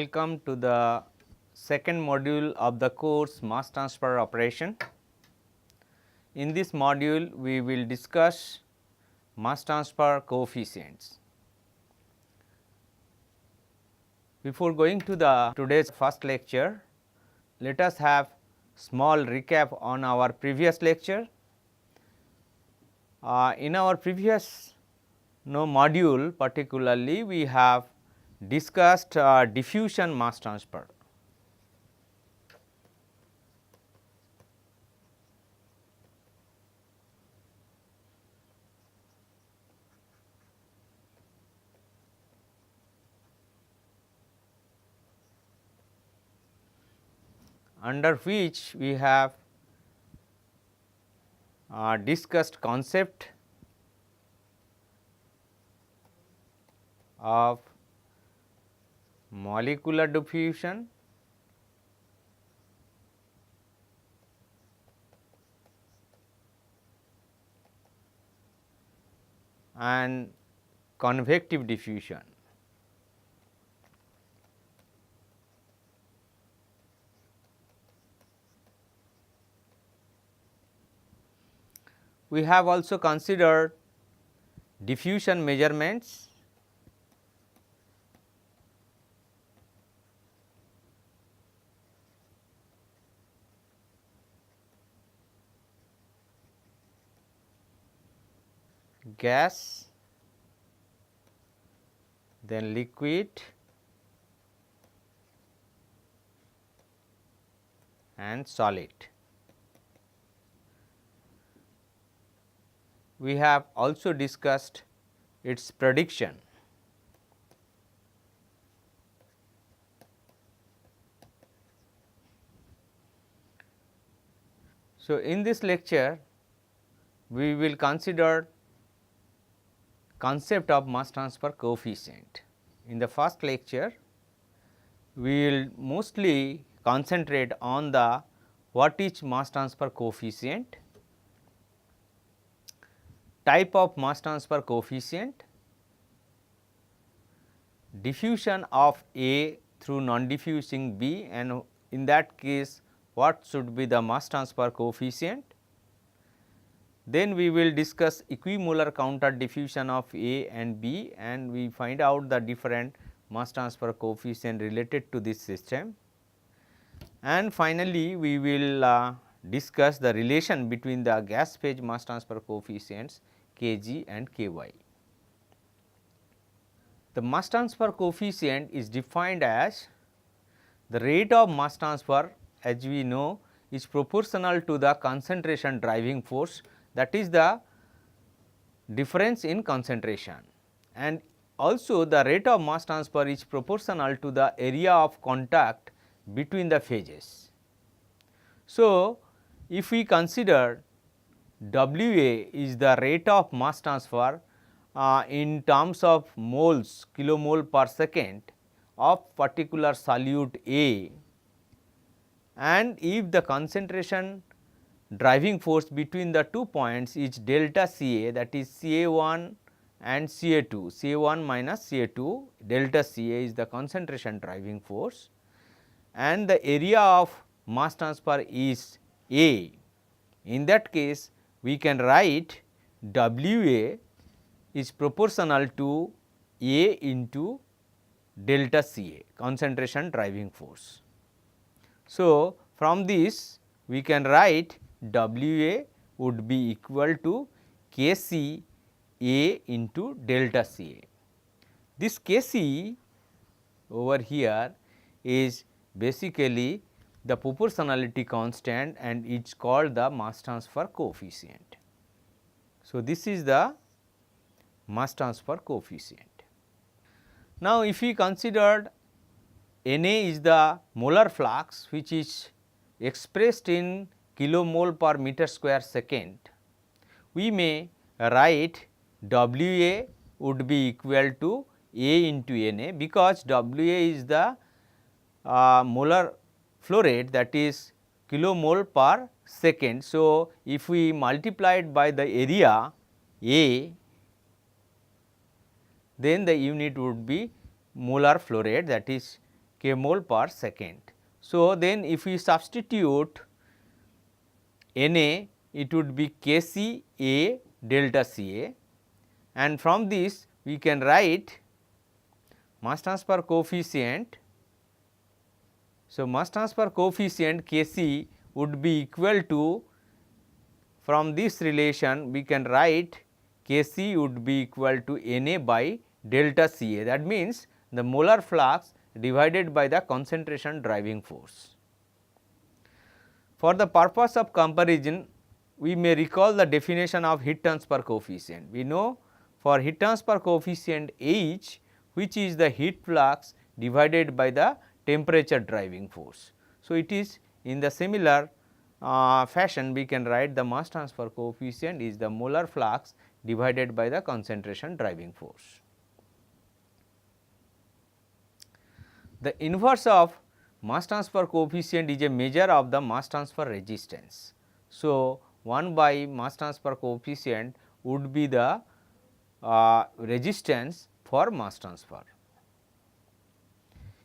Welcome to the second module of the course mass transfer operation. In this module, we will discuss mass transfer coefficients. Before going to the today's first lecture, let us have small recap on our previous lecture. In our previous module particularly, we have discussed diffusion mass transfer. Under which we have discussed concept of molecular diffusion and convective diffusion. We have also considered diffusion measurements, gas, then liquid and solid. We have also discussed its prediction. So, in this lecture, we will consider concept of mass transfer coefficient. In the first lecture, we will mostly concentrate on the what is mass transfer coefficient, type of mass transfer coefficient, diffusion of A through non-diffusing B, and in that case what should be the mass transfer coefficient. Then we will discuss equimolar counter diffusion of A and B, and we find out the different mass transfer coefficient related to this system. And finally, we will discuss the relation between the gas phase mass transfer coefficients Kg and Ky. The mass transfer coefficient is defined as the rate of mass transfer, as we know, is proportional to the concentration driving force, that is the difference in concentration, and also the rate of mass transfer is proportional to the area of contact between the phases. So, if we consider WA is the rate of mass transfer in terms of moles, kilomole per second of particular solute A, and if the concentration driving force between the 2 points is delta Ca, that is Ca1 and Ca2, Ca1 minus Ca2, delta Ca is the concentration driving force, and the area of mass transfer is A. In that case, we can write WA is proportional to A into delta Ca, concentration driving force. So, from this we can write WA would be equal to Kc A into delta Ca. This Kc over here is basically the proportionality constant and it is called the mass transfer coefficient. So, this is the mass transfer coefficient. Now, if we considered Na is the molar flux which is expressed in kilomole per meter square second, we may write WA would be equal to A into Na, because WA is the molar flow rate, that is kilomole per second. So, if we multiply it by the area A, then the unit would be molar flow rate, that is k mole per second. So, then if we substitute Na, it would be Kc A delta Ca, and from this we can write mass transfer coefficient. So, mass transfer coefficient Kc would be equal to, from this relation we can write Kc would be equal to Na by delta Ca, that means the molar flux divided by the concentration driving force. For the purpose of comparison, we may recall the definition of heat transfer coefficient. We know for heat transfer coefficient H, which is the heat flux divided by the temperature driving force. So, it is in the similar fashion we can write the mass transfer coefficient is the molar flux divided by the concentration driving force. The inverse of mass transfer coefficient is a measure of the mass transfer resistance. So, 1 by mass transfer coefficient would be the resistance for mass transfer.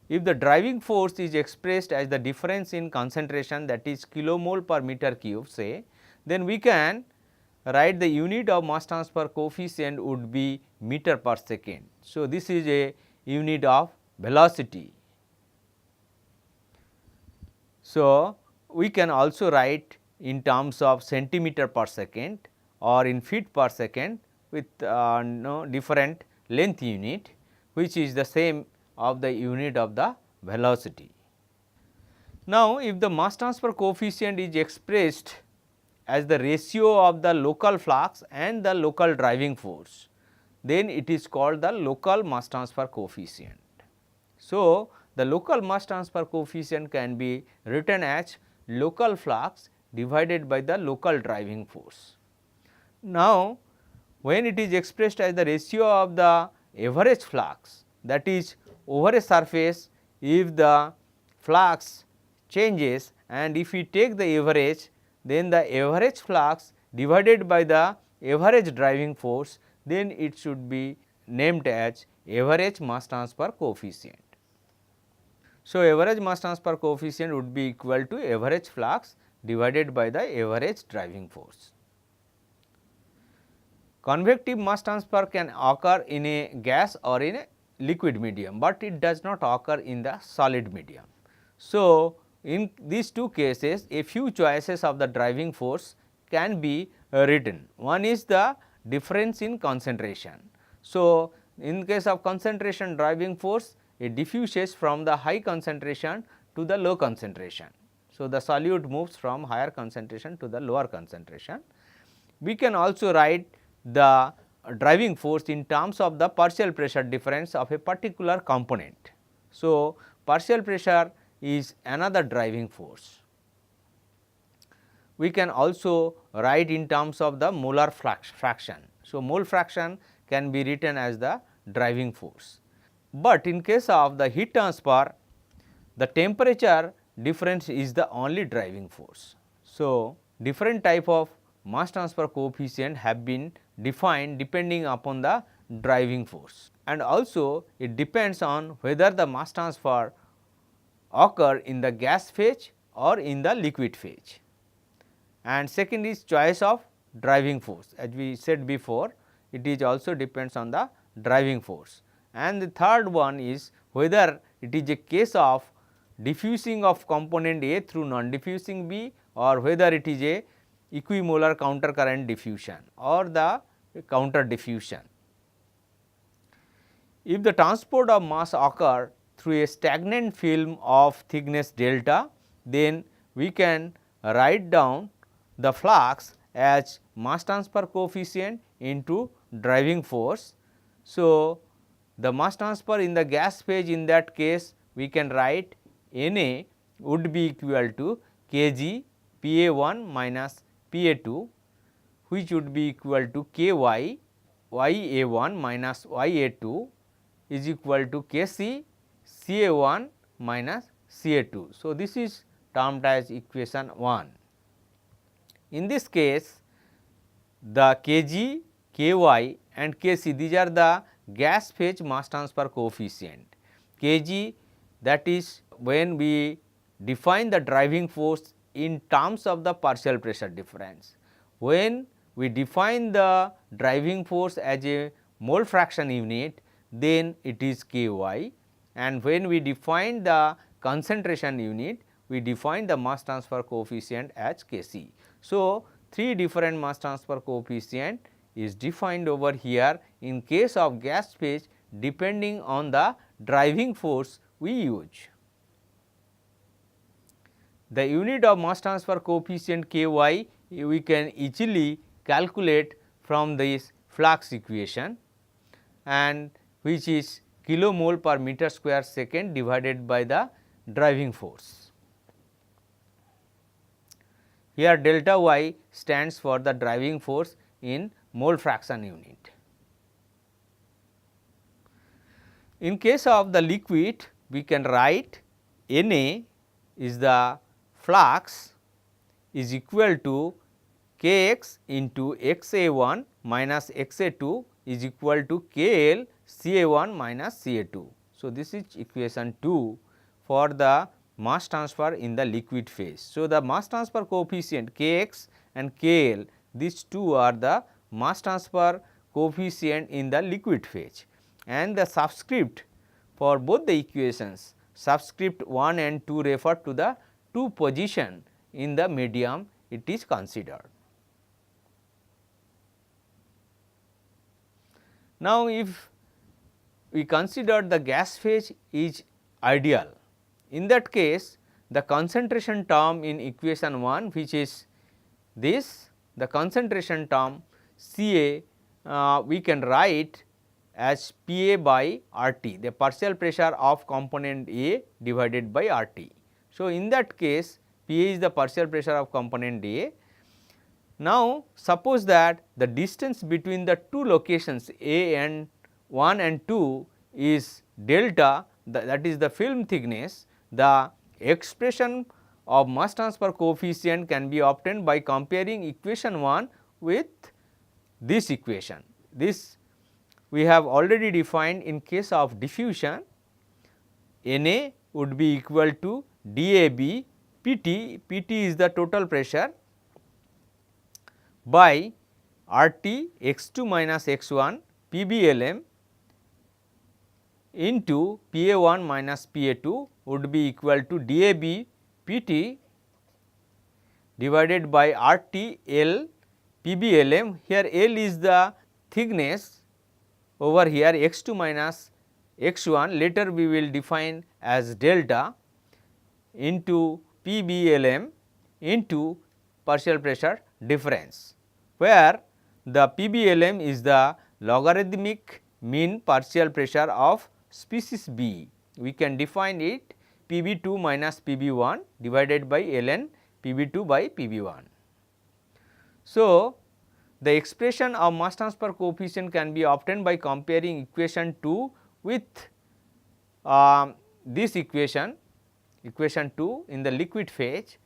If the driving force is expressed as the difference in concentration, that is kilomole per meter cube say, then we can write the unit of mass transfer coefficient would be meter per second. So, this is a unit of velocity. So, we can also write in terms of centimeter per second or in feet per second with different length unit, which is the same of the unit of the velocity. Now, if the mass transfer coefficient is expressed as the ratio of the local flux and the local driving force, then it is called the local mass transfer coefficient. So, the local mass transfer coefficient can be written as local flux divided by the local driving force. Now, when it is expressed as the ratio of the average flux, that is over a surface, if the flux changes and if we take the average, then the average flux divided by the average driving force, then it should be named as average mass transfer coefficient. So, average mass transfer coefficient would be equal to average flux divided by the average driving force. Convective mass transfer can occur in a gas or in a liquid medium, but it does not occur in the solid medium. So, in these two cases a few choices of the driving force can be written. One is the difference in concentration. So, in case of concentration driving force, it diffuses from the high concentration to the low concentration. So, the solute moves from higher concentration to the lower concentration. We can also write the driving force in terms of the partial pressure difference of a particular component. So, partial pressure is another driving force. We can also write in terms of the molar fraction. So, mole fraction can be written as the driving force. But in case of the heat transfer, the temperature difference is the only driving force. So, different type of mass transfer coefficient have been defined depending upon the driving force, and also it depends on whether the mass transfer occur in the gas phase or in the liquid phase. And second is choice of driving force, as we said before, it is also depends on the driving force. And the third one is whether it is a case of diffusing of component A through non-diffusing B, or whether it is a equimolar counter current diffusion or the counter diffusion. If the transport of mass occur through a stagnant film of thickness delta, then we can write down the flux as mass transfer coefficient into driving force. So, the mass transfer in the gas phase, in that case we can write Na would be equal to kg Pa1 minus Pa2, which would be equal to ky Ya1 minus Ya2 is equal to kc Ca1 minus Ca2. So, this is termed as equation 1. In this case, the kg, ky and kc, these are the gas phase mass transfer coefficient. Kg, that is when we define the driving force in terms of the partial pressure difference. When we define the driving force as a mole fraction unit, then it is Ky, and when we define the concentration unit, we define the mass transfer coefficient as Kc. So, three different mass transfer coefficient is defined over here in case of gas phase depending on the driving force we use. The unit of mass transfer coefficient Ky we can easily calculate from this flux equation, and which is kilomole per meter square second divided by the driving force. Here delta y stands for the driving force in mole fraction unit. In case of the liquid, we can write Na is the flux is equal to Kx into Xa1 minus Xa2 is equal to Kl Ca1 minus Ca2. So, this is equation 2 for the mass transfer in the liquid phase. So, the mass transfer coefficient Kx and Kl, these two are the mass transfer coefficient in the liquid phase, and the subscript for both the equations, subscript 1 and 2 refer to the two position in the medium it is considered. Now, if we consider the gas phase is ideal, in that case the concentration term in equation 1, which is this, the concentration term Ca we can write as Pa by RT, the partial pressure of component A divided by RT. So, in that case Pa is the partial pressure of component A. Now, suppose that the distance between the two locations A and 1 and 2 is delta, that is the film thickness. The expression of mass transfer coefficient can be obtained by comparing equation 1 with this equation. This we have already defined in case of diffusion. Na would be equal to dAB Pt, Pt is the total pressure, by RT x2 minus x1 PBLM into Pa1 minus Pa2 would be equal to dAB Pt divided by RT L PBLM. Here L is the thickness, over here x2 minus x1 later we will define as delta, into PBLM into partial pressure difference, where the PBLM is the logarithmic mean partial pressure of species B. We can define it Pb2 minus Pb1 divided by ln Pb2 by Pb1. So, the expression of mass transfer coefficient can be obtained by comparing equation 2 with this equation, equation 2 in the liquid phase,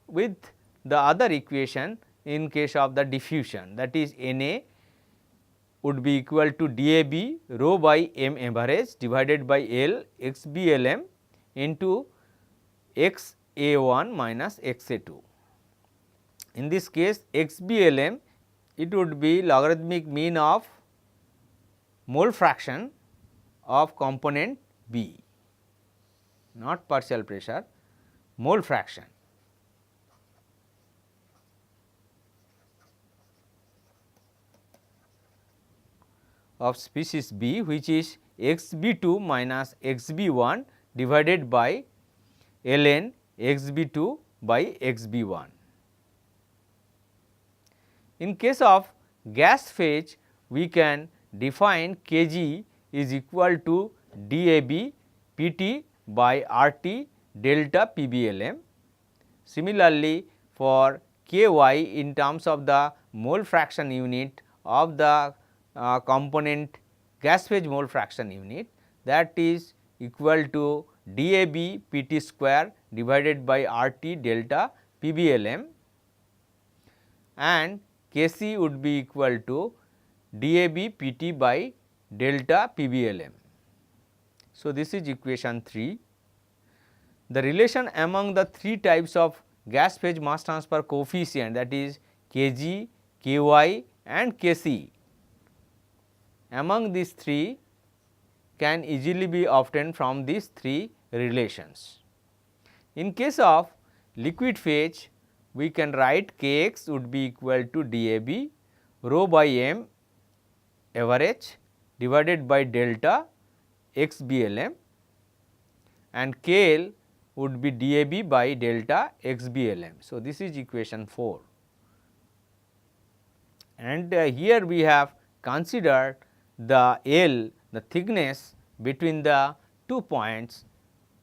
with the other equation in case of the diffusion, that is Na would be equal to dAB rho by m average divided by L xBLM into xa1 minus xa2. In this case xBLM, it would be logarithmic mean of mole fraction of component B, not partial pressure, mole fraction. Of species B, which is xB2 minus xB1 divided by ln xB2 by xB1. In case of gas phase, we can define Kg is equal to dAB Pt by RT delta PBLM. Similarly, for Ky in terms of the mole fraction unit of the component gas phase mole fraction unit, that is equal to dAB Pt square divided by RT delta PBLM, and Kc would be equal to dAB Pt by delta PBLM. So, this is equation 3. the relation among the three types of gas phase mass transfer coefficient, that is Kg, Ky and Kc, among these three can easily be obtained from these three relations. In case of liquid phase, we can write Kx would be equal to dAB rho by m average divided by delta xBlm, and KL would be dAB by delta xBlm. So, this is equation 4, and here we have considered the L, the thickness between the 2 points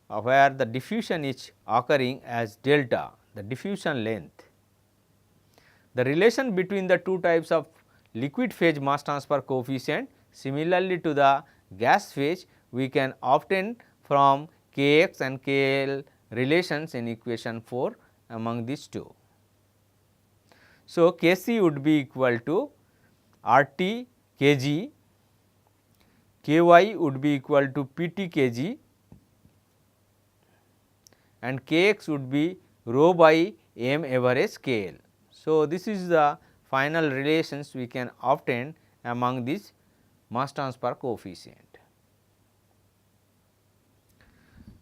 where the diffusion is occurring as delta, the diffusion length. The relation between the two types of liquid phase mass transfer coefficient, similarly to the gas phase, we can obtain from Kx and Kl relations in equation 4 among these two. So, Kc would be equal to RT Kg, Ky would be equal to Pt Kg, and Kx would be rho by m average Kl. So, this is the final relations we can obtain among these mass transfer coefficient.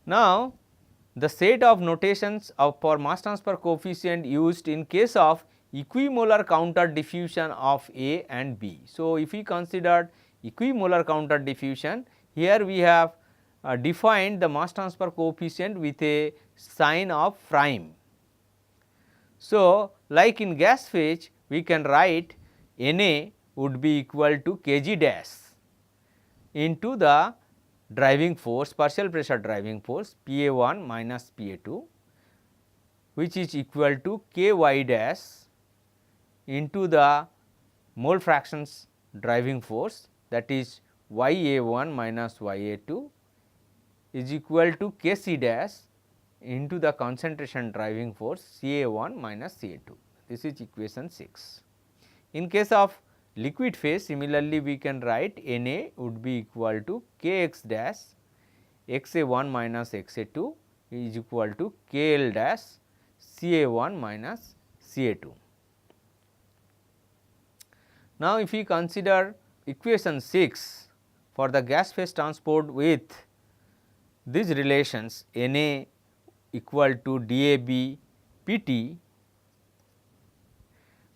Now, the set of notations for mass transfer coefficient used in case of equimolar counter diffusion of A and B. So, if we consider equimolar counter diffusion, here we have defined the mass transfer coefficient with a sign of prime. So, like in gas phase, we can write Na would be equal to Kg dash into the driving force, partial pressure driving force Pa1 minus Pa2, which is equal to Ky dash into the mole fractions driving force, that is Ya1 minus Ya2 is equal to Kc dash into the concentration driving force Ca1 minus Ca2. This is equation 6. In case of liquid phase, similarly we can write Na would be equal to Kx dash Xa1 minus Xa2 is equal to Kl dash Ca1 minus Ca2. Now, if we consider equation 6 for the gas phase transport with these relations Na equal to dAB Pt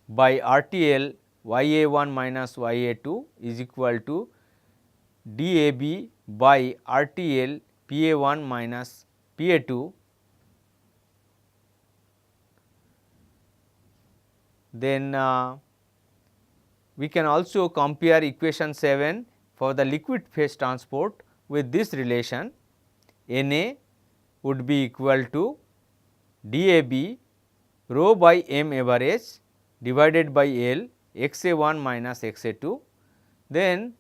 by RTL Ya1 minus Ya2 is equal to dAB by RTL Pa1 minus Pa2, then we can also compare equation 7 for the liquid phase transport with this relation. Na would be equal to dAB rho by m average divided by L Xa1 minus Xa2. Then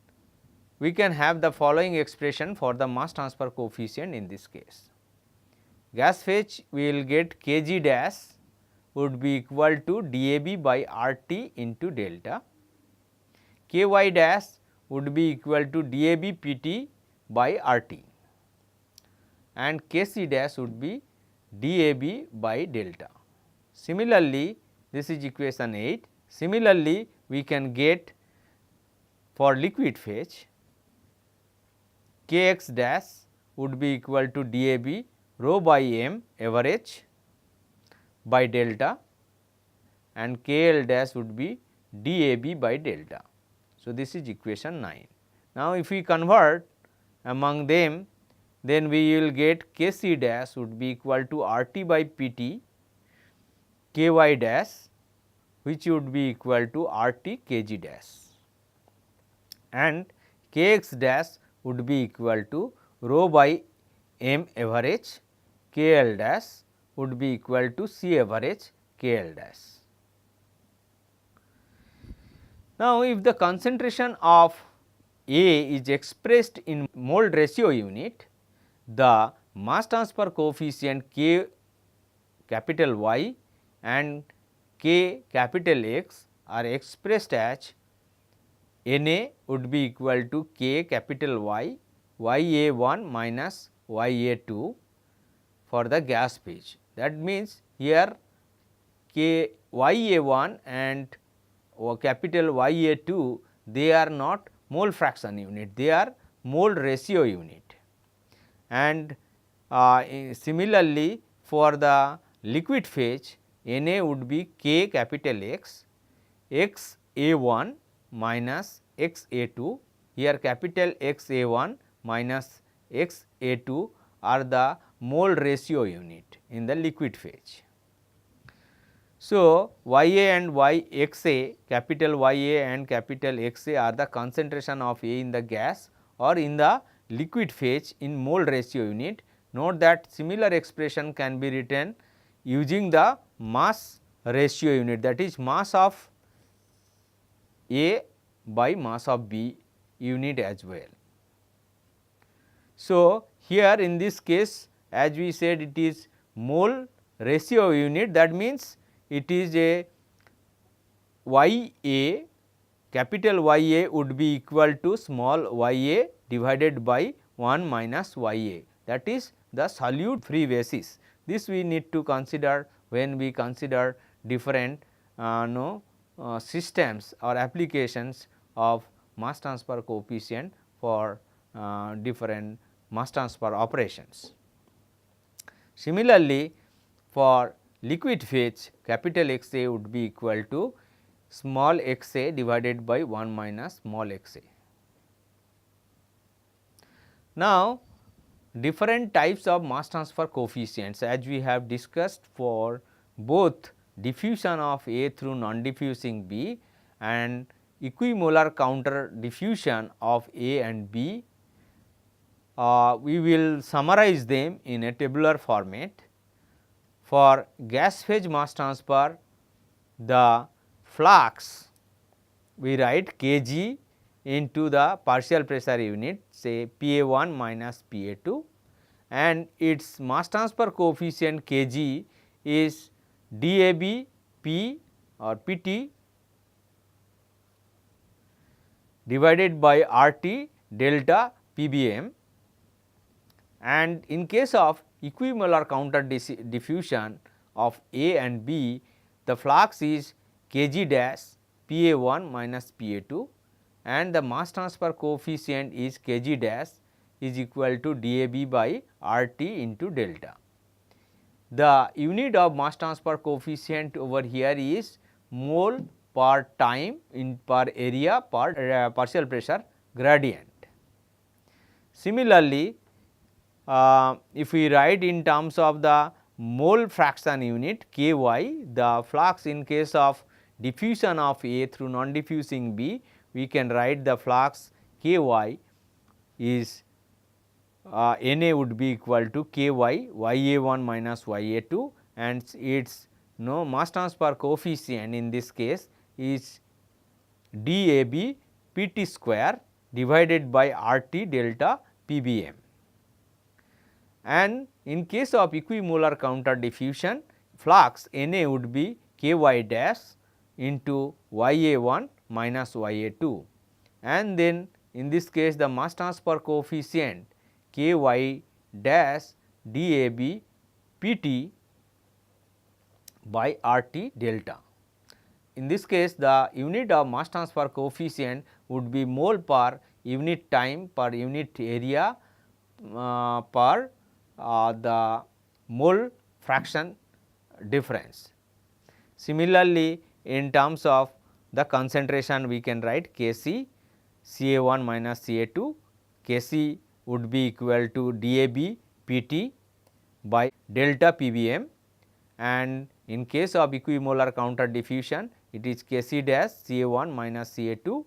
we can have the following expression for the mass transfer coefficient in this case. Gas phase we will get Kg dash would be equal to dAB by RT into delta, Ky dash would be equal to dAB Pt by RT, and Kc dash would be dAB by delta. Similarly, this is equation 8. Similarly, we can get for liquid phase Kx dash would be equal to dAB rho by m average by delta, and Kl dash would be dAB by delta. So, this is equation 9. Now, if we convert among them, then we will get Kc dash would be equal to RT by Pt, Ky dash which would be equal to RT Kg dash, and Kx dash would be equal to rho by m average, Kl dash would be equal to C average Kl dash. Now, if the concentration of A is expressed in mole ratio unit, the mass transfer coefficient K capital Y and K capital X are expressed as Na would be equal to K capital Y, Ya1 minus Ya2 for the gas phase. That means, here K YA1 and capital YA2, they are not mole fraction unit, they are mole ratio unit. And similarly, for the liquid phase, Na would be K capital X, X A1 minus X A2. Here capital X A1 minus X A2 are the mole ratio unit in the liquid phase. So, Ya and Yxa, capital Ya and capital Xa are the concentration of A in the gas or in the liquid phase in mole ratio unit. Note that similar expression can be written using the mass ratio unit, that is mass of A by mass of B unit as well. So, here in this case, as we said, it is mole ratio unit, that means it is a Ya, capital Ya would be equal to small ya divided by 1 minus Ya, that is the solute free basis. This we need to consider when we consider different systems or applications of mass transfer coefficient for different mass transfer operations. Similarly, for liquid phase, capital Xa would be equal to small xa divided by 1 minus small xa. Now, different types of mass transfer coefficients, as we have discussed for both diffusion of A through non-diffusing B and equimolar counter diffusion of A and B. We will summarize them in a tabular format. For gas phase mass transfer, the flux we write Kg into the partial pressure unit, say Pa1 minus Pa2, and its mass transfer coefficient Kg is DAB P or Pt divided by RT delta PBM, and in case of equimolar counter diffusion of A and B, the flux is Kg dash Pa1 minus Pa2 and the mass transfer coefficient is Kg dash is equal to DAB by RT into delta. The unit of mass transfer coefficient over here is mole per time in per area per partial pressure gradient. Similarly, if we write in terms of the mole fraction unit Ky, the flux in case of diffusion of A through non-diffusing B, we can write the flux Ky is Na would be equal to Ky Ya1 minus Ya2 and its mass transfer coefficient in this case is DAB Pt square divided by RT delta PBM. And in case of equimolar counter diffusion, flux Na would be Ky dash into Ya1 minus Ya2, and then in this case the mass transfer coefficient Ky dash DAB Pt by RT delta. In this case, the unit of mass transfer coefficient would be mole per unit time per unit area per the mole fraction difference. Similarly, in terms of the concentration, we can write Kc Ca1 minus Ca2, Kc would be equal to DAB Pt by delta PBM, and in case of equimolar counter diffusion, it is Kc dash Ca1 minus Ca2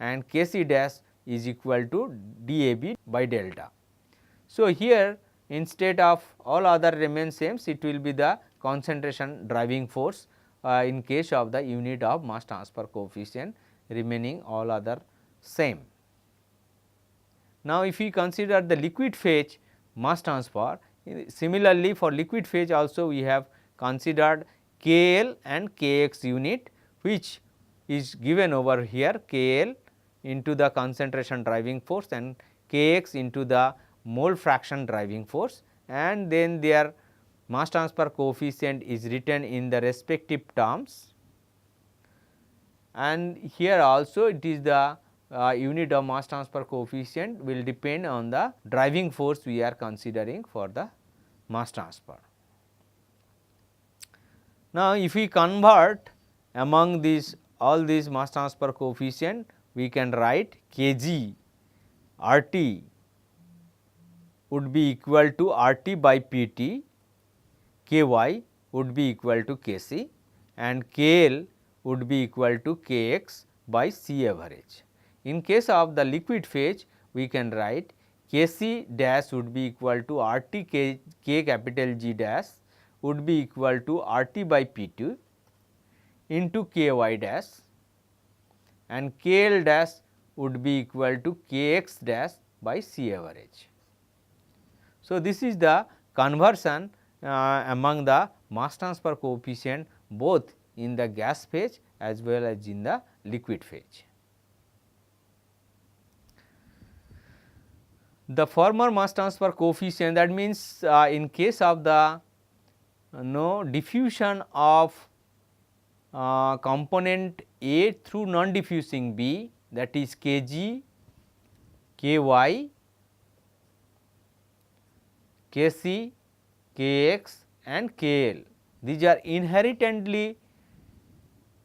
and Kc dash is equal to DAB by delta. So, here instead of all other remain same, it will be the concentration driving force in case of the unit of mass transfer coefficient remaining all other same. Now, if we consider the liquid phase mass transfer, similarly for liquid phase also we have considered KL and Kx unit, which is given over here, KL into the concentration driving force and Kx into the mole fraction driving force, and then their mass transfer coefficient is written in the respective terms, and here also it is the unit of mass transfer coefficient will depend on the driving force we are considering for the mass transfer. Now, if we convert among these all these mass transfer coefficient, we can write kg RT would be equal to RT by PT, Ky would be equal to Kc, and Kl would be equal to Kx by C average. In case of the liquid phase, we can write Kc dash would be equal to RT K capital G dash would be equal to RT by P2 into Ky dash, and Kl dash would be equal to Kx dash by C average. So, this is the conversion among the mass transfer coefficient both in the gas phase as well as in the liquid phase. The former mass transfer coefficient, that means in case of the no diffusion of component A through non diffusing B, that is Kg, Ky, Kc, Kx and Kl. These are inherently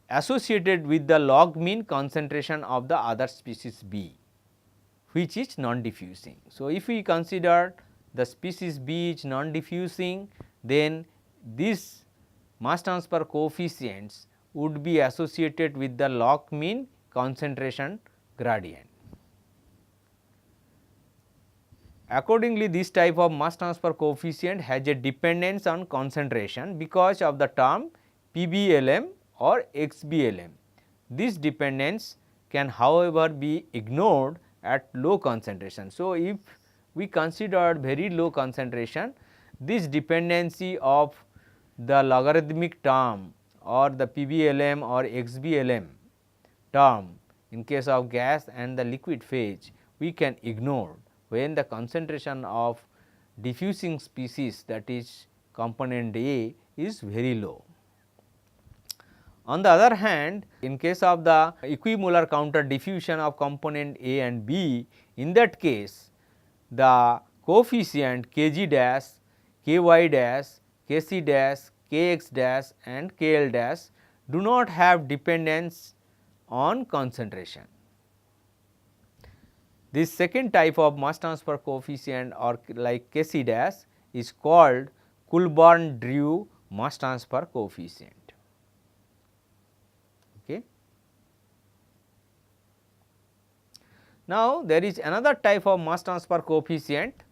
associated with the log mean concentration of the other species B, which is non diffusing. So, if we consider the species B is non diffusing, then this mass transfer coefficients would be associated with the log mean concentration gradient. Accordingly, this type of mass transfer coefficient has a dependence on concentration because of the term PBLM or XBLM. This dependence can however be ignored at low concentration. So, if we consider very low concentration, this dependency of the logarithmic term or the PBLM or XBLM term in case of gas and the liquid phase we can ignore when the concentration of diffusing species, that is component A, is very low. On the other hand, in case of the equimolar counter diffusion of component A and B, in that case the coefficient Kg dash, Ky dash, Kc dash, Kx dash and Kl dash do not have dependence on concentration. This second type of mass transfer coefficient or like Kc dash is called Coulomb-Dreux mass transfer coefficient. Okay. Now, there is another type of mass transfer coefficient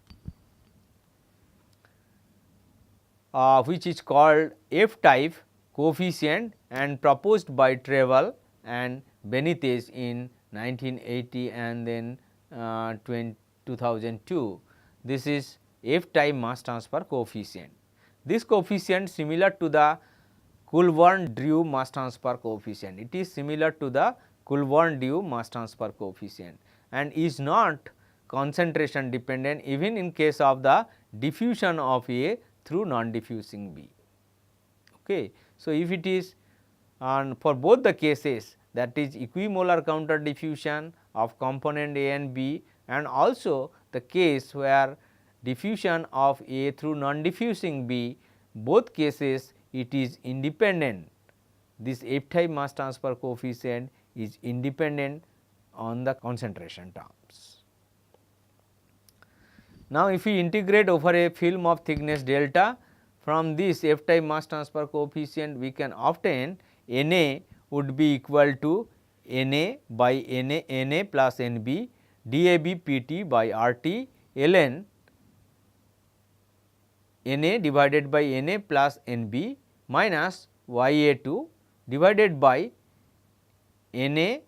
which is called F type coefficient and proposed by Trevel and Benitez in 1980 and then 2002. This is F type mass transfer coefficient. This coefficient similar to the Coulomb-Dreux mass transfer coefficient. It is similar to the Coulomb-Dreux mass transfer coefficient and is not concentration dependent even in case of the diffusion of A through non diffusing B. Okay. So, if it is for both the cases, that is equimolar counter diffusion of component A and B, and also the case where diffusion of A through non diffusing B, both cases it is independent. This F type mass transfer coefficient is independent on the concentration terms. Now, if we integrate over a film of thickness delta, from this F type mass transfer coefficient we can obtain Na would be equal to Na by Na plus Nb dAb Pt by RT ln Na divided by Na plus Nb minus Ya2 divided by Na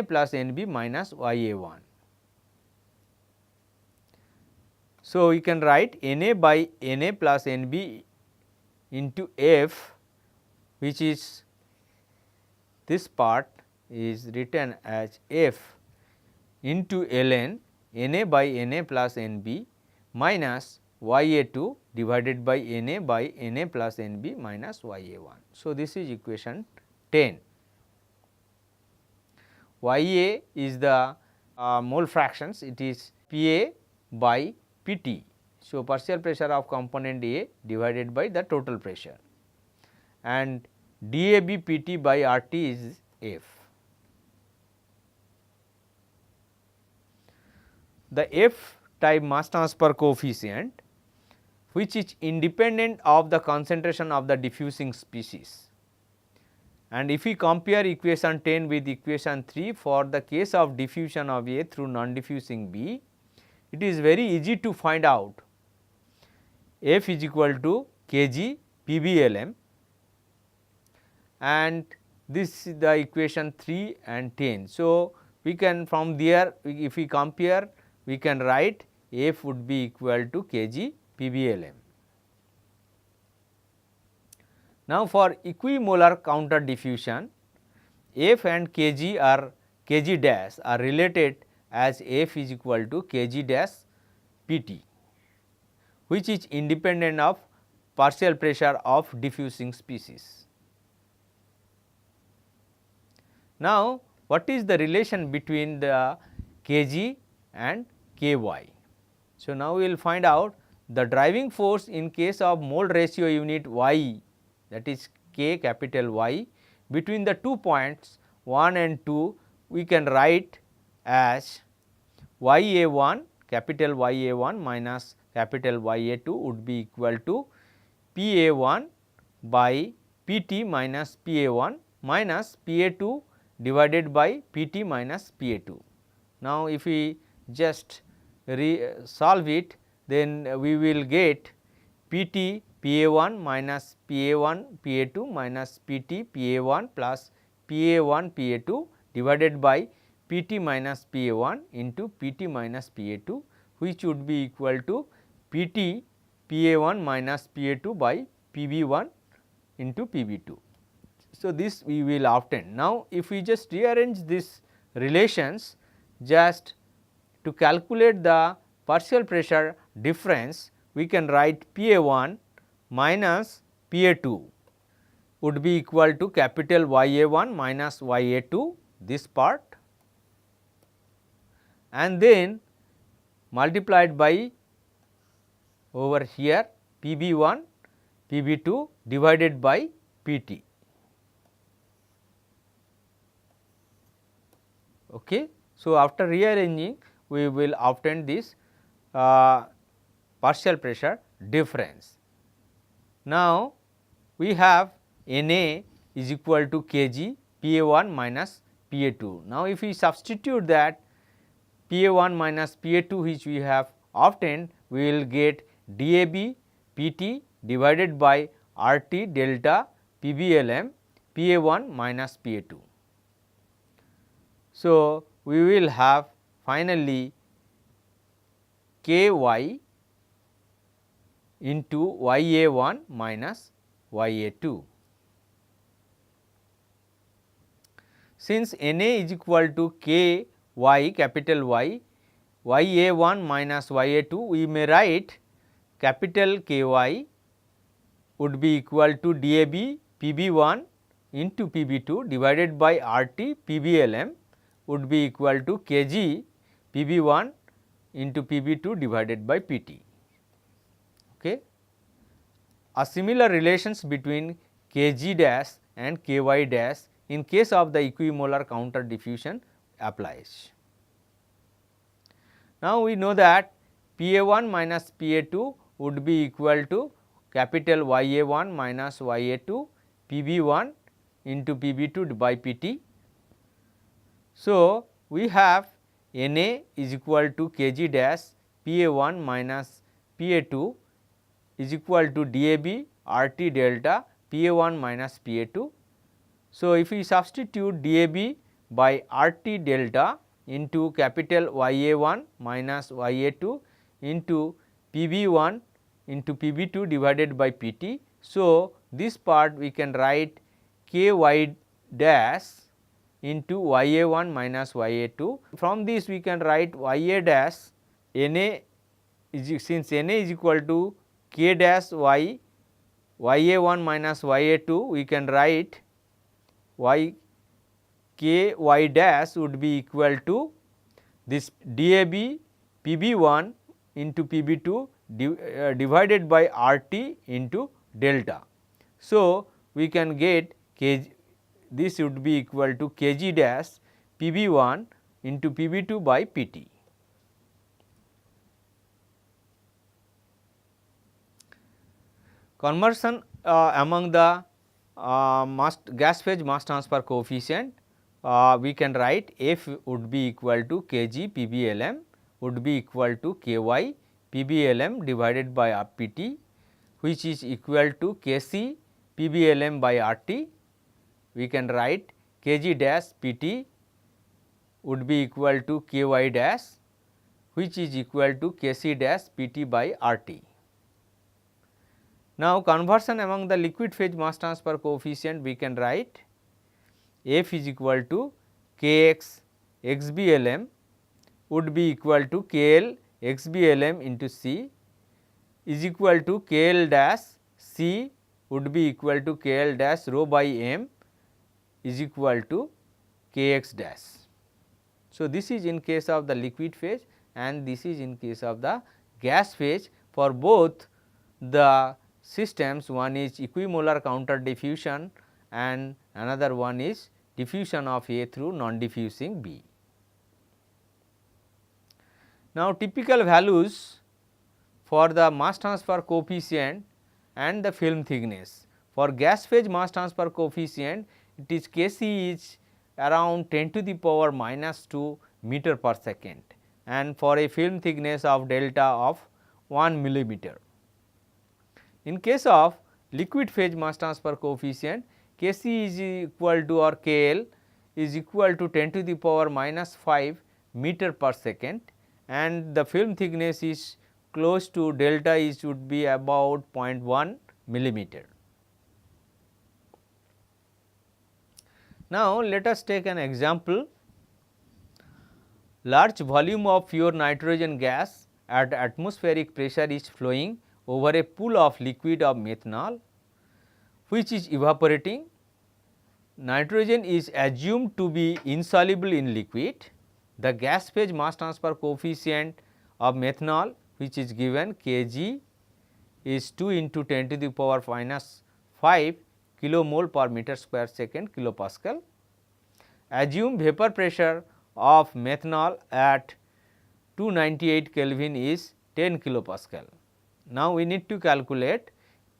plus Nb minus Ya1. So, we can write Na by Na plus Nb into F, which is this part is written as F into ln Na by Na plus Nb minus Ya2 divided by Na by Na plus Nb minus Ya1. So, this is equation 10. Ya is the mole fractions, it is Pa by Pt. So, partial pressure of component A divided by the total pressure, and dAb Pt by Rt is F. The F type mass transfer coefficient, which is independent of the concentration of the diffusing species. And if we compare equation 10 with equation 3 for the case of diffusion of A through non-diffusing B, it is very easy to find out F is equal to kg PBLM, and this is the equation 3 and 10. So, we can from there if we compare, we can write F would be equal to kg PBLM. Now, for equimolar counter diffusion, F and kg dash are related as F is equal to kg dash Pt, which is independent of partial pressure of diffusing species. Now, what is the relation between the kg and ky? So, now we will find out the driving force in case of mole ratio unit Y, that is K capital Y, between the 2 points 1 and 2, we can write as Ya1 capital Ya1 minus capital Ya2 would be equal to Pa1 by Pt minus Pa1 minus Pa2 divided by Pt minus Pa2. Now, if we just solve it, then we will get Pt Pa1 minus Pa1 Pa2 minus Pt Pa1 plus Pa1 Pa2 divided by Pt minus Pa1 into Pt minus Pa2, which would be equal to Pt Pa1 minus Pa2 by Pb1 into Pb2. So, this we will obtain. Now, if we just rearrange these relations just to calculate the partial pressure difference, we can write Pa1 minus Pa2 would be equal to capital Ya1 minus Ya2, this part, and then multiplied by over here Pb1 Pb2 divided by Pt. Okay. So, after rearranging, we will obtain this partial pressure difference. Now, we have Na is equal to kg Pa1 minus Pa2. Now, if we substitute that Pa1 minus Pa2 which we have obtained, we will get dAb Pt divided by Rt delta PBLM Pa1 minus Pa2. So, we will have finally Ky into Ya1 minus Ya2. Since Na is equal to Ky capital Y, Ya1 minus Ya2, we may write capital Ky would be equal to dAb Pb1 into Pb2 divided by Rt PBLM would be equal to kg Pb1 into Pb2 divided by Pt. Okay. A similar relations between kg dash and ky dash in case of the equimolar counter diffusion applies. Now, we know that Pa1 minus Pa2 would be equal to capital Ya1 minus Ya2 Pb1 into Pb2 by Pt. So, we have Na is equal to kg dash Pa1 minus Pa2 is equal to dAb Rt delta Pa1 minus Pa2. So, if we substitute dAb by Rt delta into capital Ya1 minus Ya2 into Pb1 into Pb2 divided by Pt. So, this part we can write Ky dash into Ya1 minus Ya2. From this we can write Ya dash Na is, since Na is equal to k dash y, ya1 minus ya2, we can write y k y dash would be equal to this DAB PB1 into PB2 divided by RT into delta. So, we can get kg, this would be equal to kg dash PB1 into PB2 by PT. Conversion among the gas phase mass transfer coefficient, we can write F would be equal to kg PBLM would be equal to ky PBLM divided by PT, which is equal to kc PBLM by RT. We can write kg dash PT would be equal to ky dash, which is equal to kc dash PT by RT. Now, conversion among the liquid phase mass transfer coefficient, we can write F is equal to Kx XBLM would be equal to KL XBLM into C is equal to KL dash C would be equal to KL dash rho by M is equal to Kx dash. So, this is in case of the liquid phase and this is in case of the gas phase. For both the systems, one is equimolar counter diffusion and another one is diffusion of A through non-diffusing B. Now, typical values for the mass transfer coefficient and the film thickness. For gas phase mass transfer coefficient, it is Kc is around 10 to the power minus 2 meter per second, and for a film thickness of delta of 1 millimeter. In case of liquid phase mass transfer coefficient, Kc is equal to or Kl is equal to 10 to the power minus 5 meter per second, and the film thickness is close to delta is would be about 0.1 millimeter. Now, let us take an example. Large volume of pure nitrogen gas at atmospheric pressure is flowing over a pool of liquid of methanol, which is evaporating. Nitrogen is assumed to be insoluble in liquid. The gas phase mass transfer coefficient of methanol, which is given Kg is 2 into 10 to the power minus 5 kilomole per meter square second kilopascal. Assume vapor pressure of methanol at 298 Kelvin is 10 kilopascal. Now, we need to calculate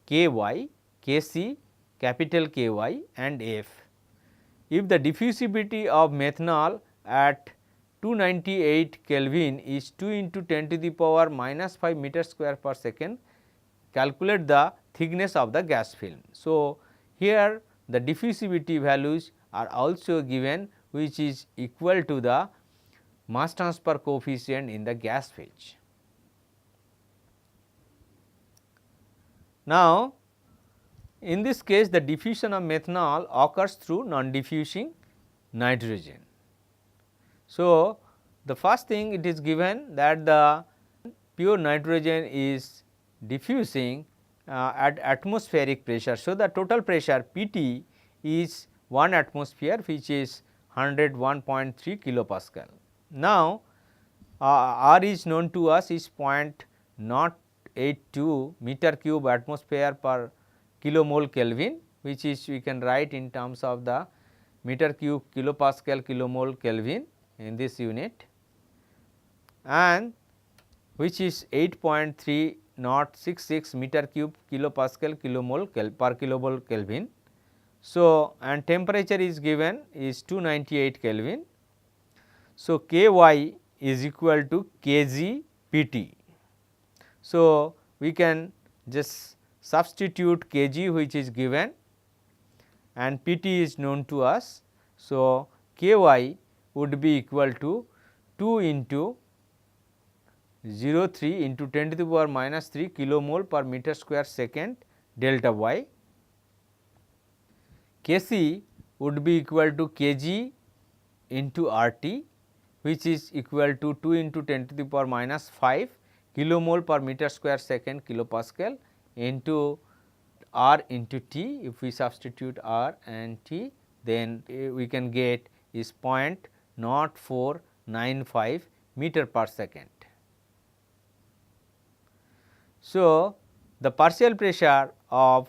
Ky, Kc, capital Ky and F. If the diffusivity of methanol at 298 Kelvin is 2 into 10 to the power minus 5 meter square per second, calculate the thickness of the gas film. So, here the diffusivity values are also given, which is equal to the mass transfer coefficient in the gas phase. Now, in this case the diffusion of methanol occurs through non-diffusing nitrogen. So, the first thing it is given that the pure nitrogen is diffusing at atmospheric pressure. So, the total pressure Pt is 1 atmosphere, which is 101.3 kilopascal. Now, R is known to us is 0.082 meter cube atmosphere per kilomole Kelvin, which is we can write in terms of the meter cube kilopascal kilomole Kelvin in this unit, and which is 8.3066 meter cube kilopascal kilomole per kilomole Kelvin. So, and temperature is given is 298 Kelvin. So, Ky is equal to Kg Pt. So, we can just substitute Kg, which is given, and Pt is known to us. So, Ky would be equal to 2 into 0.3 into 10 to the power minus 3 kilomole per meter square second delta y. Kc would be equal to Kg into RT, which is equal to 2 into 10 to the power minus 5 kilomole per meter square second kilopascal into R into T. If we substitute R and T, then we can get is 0.0495 meter per second. So, the partial pressure of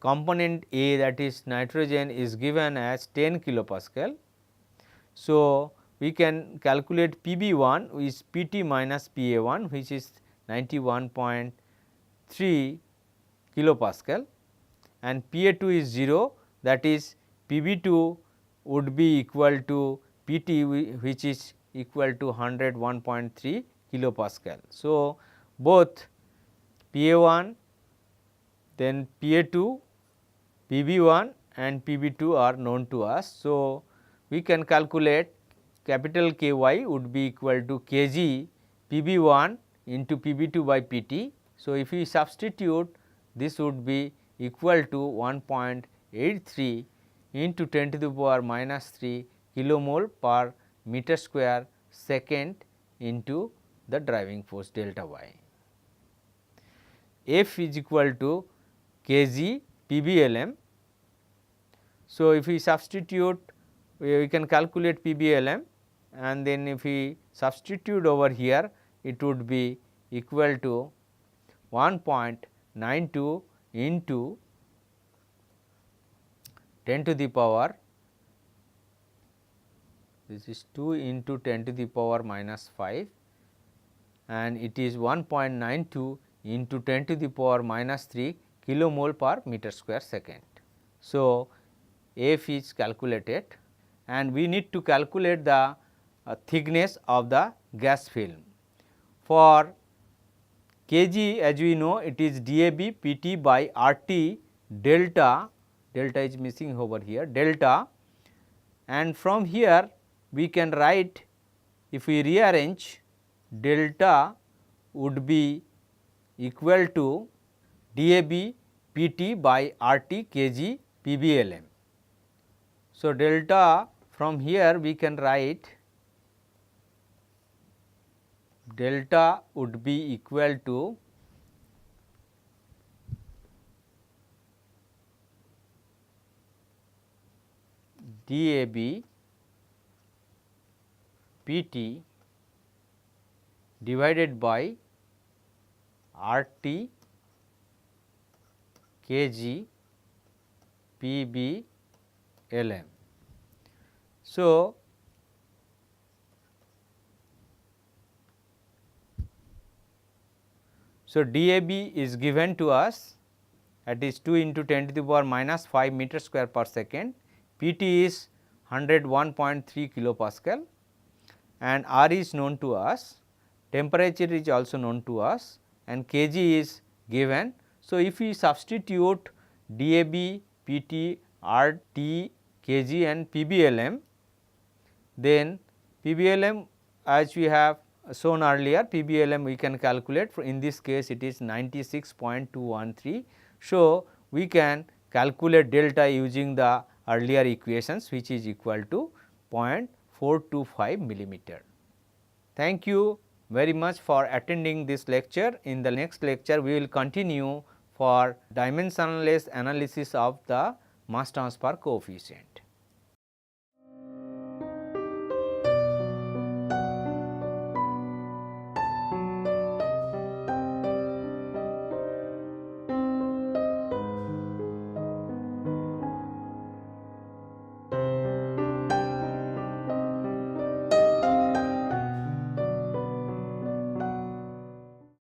component A, that is nitrogen, is given as 10 kilopascal. So, we can calculate PB1 is PT minus PA1, which is 91.3 kilopascal, and PA2 is 0, that is PB2 would be equal to PT, which is equal to 101.3 kilopascal. So, both PA1, then PA2, PB1 and PB2 are known to us. So, we can calculate capital Ky would be equal to kg PB1 into PB2 by PT. So, if we substitute, this would be equal to 1.83 into 10 to the power minus 3 kilomole per meter square second into the driving force delta y. F is equal to kg PBLM. So, if we substitute, we can calculate PBLM, and then if we substitute over here, it would be equal to 1.92 into 10 to the power, this is 2 into 10 to the power minus 5, and it is 1.92 into 10 to the power minus 3 kilomole per meter square second. So, F is calculated, and we need to calculate the thickness of the gas film. For kg, as we know, it is DAB PT by RT delta, delta is missing over here, delta, and from here we can write, if we rearrange, delta would be equal to DAB PT by RT kg PBLM. So, delta from here we can write, delta would be equal to DAB PT divided by RT kg PBLM. So, DAB is given to us, that is 2 into 10 to the power minus 5 meter square per second, PT is 101.3 kilopascal, and R is known to us, temperature is also known to us, and kg is given. So, if we substitute DAB, PT, RT, kg and PBLM, then PBLM, as we have shown earlier, PBLM we can calculate, in this case it is 96.213. So, we can calculate delta using the earlier equations, which is equal to 0.425 millimeter. Thank you very much for attending this lecture. In the next lecture, we will continue for dimensionless analysis of the mass transfer coefficient.